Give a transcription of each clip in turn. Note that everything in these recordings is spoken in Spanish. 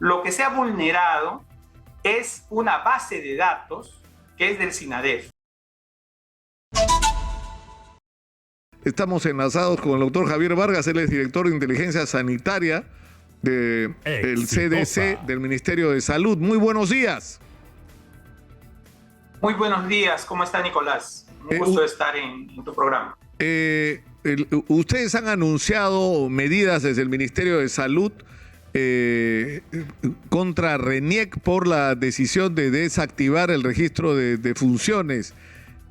Lo que se ha vulnerado es una base de datos que es del SINADEF. Estamos enlazados con el doctor Javier Vargas, él es director de Inteligencia Sanitaria del CDC, del Ministerio de Salud. Muy buenos días. Muy buenos días, ¿cómo está Nicolás? Un gusto estar en tu programa. Ustedes han anunciado medidas desde el Ministerio de Salud contra RENIEC por la decisión de desactivar el registro de funciones,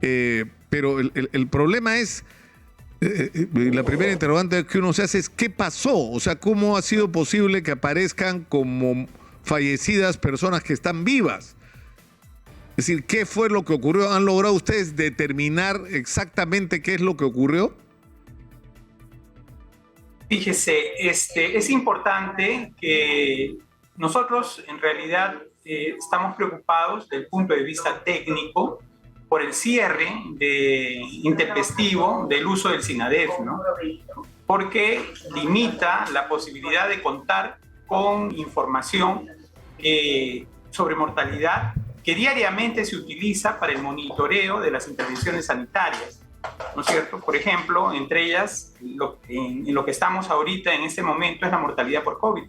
pero el problema es, la primera interrogante que uno se hace es ¿qué pasó? O sea, ¿cómo ha sido posible que aparezcan como fallecidas personas que están vivas? Es decir, ¿qué fue lo que ocurrió? ¿Han logrado ustedes determinar exactamente qué es lo que ocurrió? Fíjese, es importante que nosotros en realidad estamos preocupados desde el punto de vista técnico por el cierre intempestivo del uso del SINADEF, ¿no? Porque limita la posibilidad de contar con información sobre mortalidad que diariamente se utiliza para el monitoreo de las intervenciones sanitarias, ¿no es cierto? Por ejemplo, entre ellas, en lo que estamos ahorita en este momento es la mortalidad por COVID.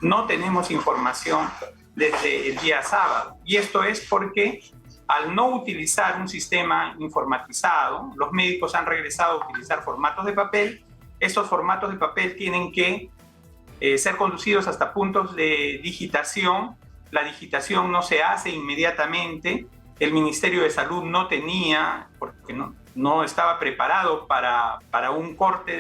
No tenemos información desde el día sábado, y esto es porque al no utilizar un sistema informatizado, los médicos han regresado a utilizar formatos de papel. Estos formatos de papel tienen que ser conducidos hasta puntos de digitación. La digitación no se hace inmediatamente. El Ministerio de Salud no tenía, porque no estaba preparado para un corte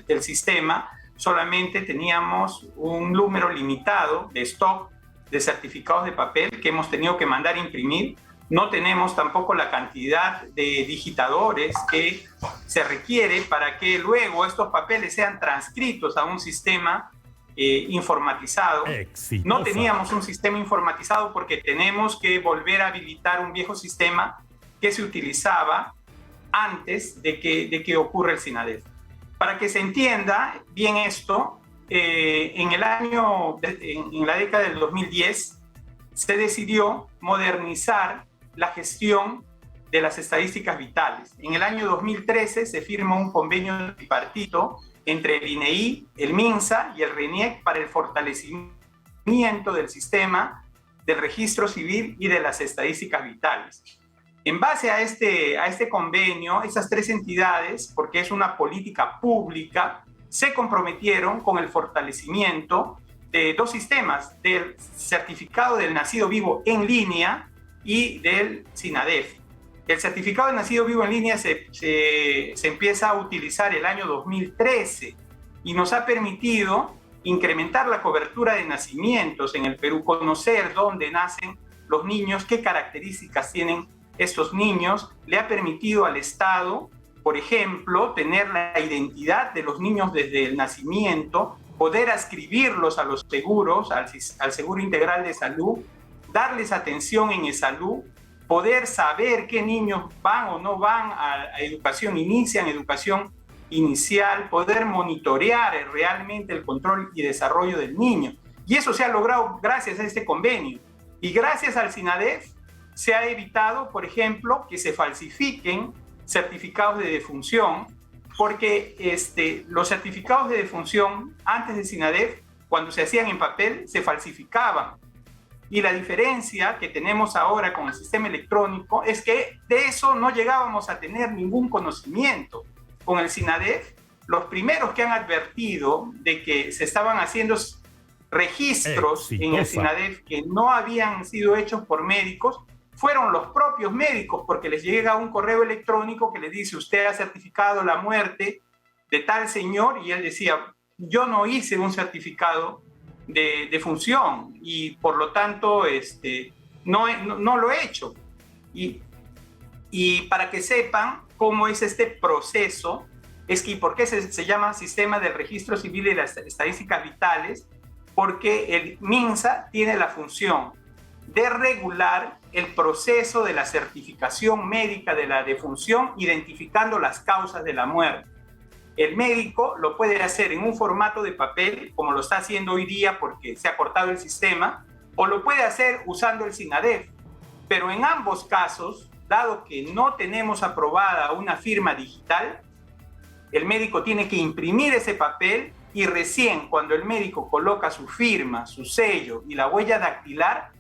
del sistema. Solamente teníamos un número limitado de stock de certificados de papel que hemos tenido que mandar a imprimir. No tenemos tampoco la cantidad de digitadores que se requiere para que luego estos papeles sean transcritos a un sistema informatizado. Exitosa. No teníamos un sistema informatizado porque tenemos que volver a habilitar un viejo sistema que se utilizaba antes de que ocurra el SINADEF. Para que se entienda bien esto, en la década del 2010 se decidió modernizar la gestión de las estadísticas vitales. En el año 2013 se firmó un convenio tripartito entre el INEI, el MINSA y el RENIEC para el fortalecimiento del sistema del registro civil y de las estadísticas vitales. En base a este convenio, esas tres entidades, porque es una política pública, se comprometieron con el fortalecimiento de dos sistemas, del certificado del nacido vivo en línea y del SINADEF. El certificado de nacido vivo en línea se empieza a utilizar el año 2013 y nos ha permitido incrementar la cobertura de nacimientos en el Perú, conocer dónde nacen los niños, qué características tienen estos niños. Le ha permitido al Estado, por ejemplo, tener la identidad de los niños desde el nacimiento, poder adscribirlos a los seguros, al Seguro Integral de Salud, darles atención en e-salud, poder saber qué niños van o no van a educación, inician educación inicial, poder monitorear realmente el control y desarrollo del niño. Y eso se ha logrado gracias a este convenio. Y gracias al SINADEF se ha evitado, por ejemplo, que se falsifiquen certificados de defunción, porque los certificados de defunción antes del SINADEF, cuando se hacían en papel, se falsificaban. Y la diferencia que tenemos ahora con el sistema electrónico es que de eso no llegábamos a tener ningún conocimiento. Con el SINADEF, los primeros que han advertido de que se estaban haciendo registros en el SINADEF que no habían sido hechos por médicos fueron los propios médicos, porque les llega un correo electrónico que les dice: usted ha certificado la muerte de tal señor, y él decía: yo no hice un certificado de función y por lo tanto no lo he hecho. Y para que sepan cómo es este proceso, ¿por qué se llama Sistema del Registro Civil y las Estadísticas Vitales? Porque el MINSA tiene la función de regular el proceso de la certificación médica de la defunción, identificando las causas de la muerte. El médico lo puede hacer en un formato de papel, como lo está haciendo hoy día porque se ha cortado el sistema, o lo puede hacer usando el SINADEF. Pero en ambos casos, dado que no tenemos aprobada una firma digital, el médico tiene que imprimir ese papel y recién cuando el médico coloca su firma, su sello y la huella dactilar,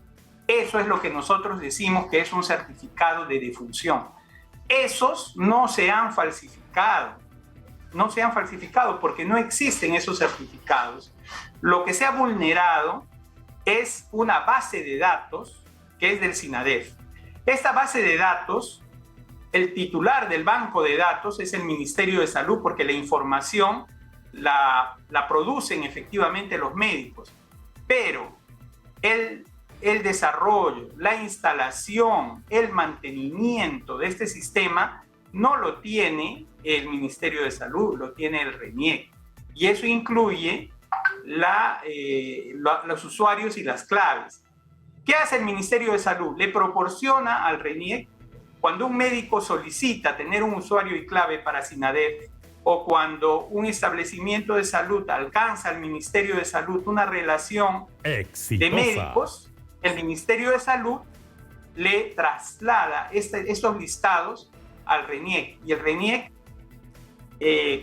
eso es lo que nosotros decimos que es un certificado de defunción. Esos no se han falsificado. No se han falsificado porque no existen esos certificados. Lo que se ha vulnerado es una base de datos que es del SINADEF. Esta base de datos, el titular del banco de datos es el Ministerio de Salud porque la información la producen efectivamente los médicos, pero el desarrollo, la instalación, el mantenimiento de este sistema no lo tiene el Ministerio de Salud, lo tiene el RENIEC. Y eso incluye los usuarios y las claves. ¿Qué hace el Ministerio de Salud? Le proporciona al RENIEC, cuando un médico solicita tener un usuario y clave para SINADEF, o cuando un establecimiento de salud alcanza al Ministerio de Salud una relación de médicos, el Ministerio de Salud le traslada estos listados al RENIEC y el RENIEC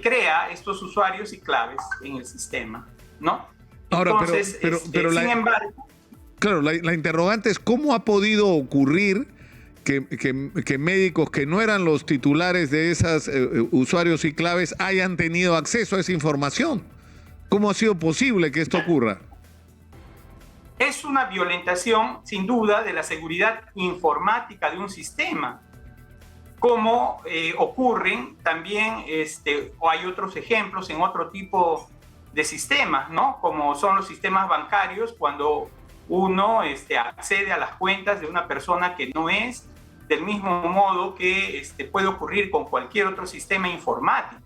crea estos usuarios y claves en el sistema, ¿no? Ahora, entonces, pero sin embargo... Claro, la interrogante es cómo ha podido ocurrir que médicos que no eran los titulares de esos usuarios y claves hayan tenido acceso a esa información. ¿Cómo ha sido posible que esto ocurra? Es una violentación, sin duda, de la seguridad informática de un sistema. Como ocurren también, o hay otros ejemplos en otro tipo de sistemas, ¿no? Como son los sistemas bancarios, cuando uno accede a las cuentas de una persona que no es, del mismo modo que puede ocurrir con cualquier otro sistema informático.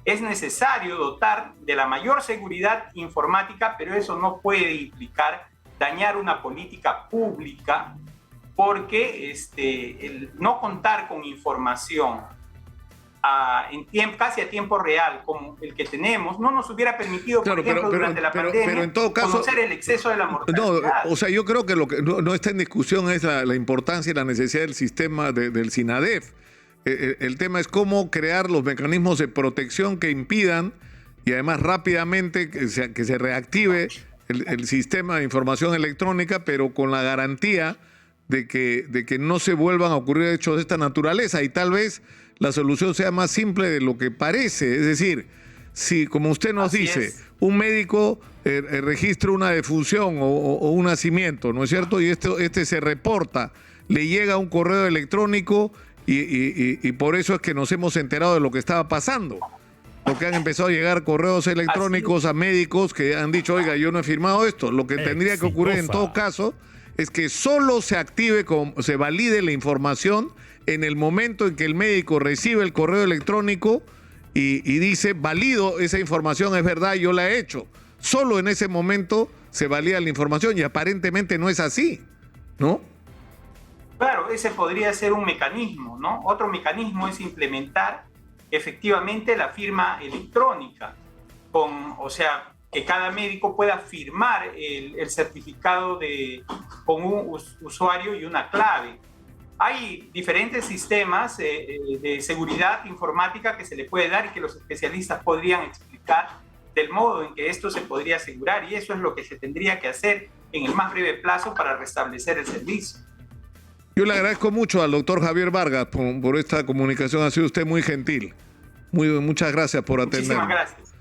Es necesario dotar de la mayor seguridad informática, pero eso no puede implicar dañar una política pública, porque el no contar con información casi a tiempo real como el que tenemos no nos hubiera permitido, por ejemplo, durante la pandemia, en todo caso, conocer el exceso de la mortalidad. No, o sea, yo creo que lo que no está en discusión es la importancia y la necesidad del sistema del SINADEF. El tema es cómo crear los mecanismos de protección que impidan y además rápidamente que se reactive el sistema de información electrónica, pero con la garantía de que no se vuelvan a ocurrir hechos de esta naturaleza. Y tal vez la solución sea más simple de lo que parece. Es decir, si, como usted nos dice, un médico registra una defunción o un nacimiento, ¿no es cierto? Y se reporta, le llega un correo electrónico y por eso es que nos hemos enterado de lo que estaba pasando. Porque han empezado a llegar correos electrónicos a médicos que han dicho, oiga, yo no he firmado esto. Lo que tendría que ocurrir en todo caso es que solo se active, se valide la información en el momento en que el médico recibe el correo electrónico y dice, valido esa información, es verdad, yo la he hecho. Solo en ese momento se valida la información y aparentemente no es así, ¿no? Claro, ese podría ser un mecanismo, ¿no? Otro mecanismo es implementar efectivamente la firma electrónica, o sea, que cada médico pueda firmar el certificado con un usuario y una clave. Hay diferentes sistemas de seguridad informática que se le puede dar y que los especialistas podrían explicar del modo en que esto se podría asegurar, y eso es lo que se tendría que hacer en el más breve plazo para restablecer el servicio. Yo le agradezco mucho al doctor Javier Vargas por esta comunicación, ha sido usted muy gentil. Muchas gracias por atenderme. Muchísimas gracias.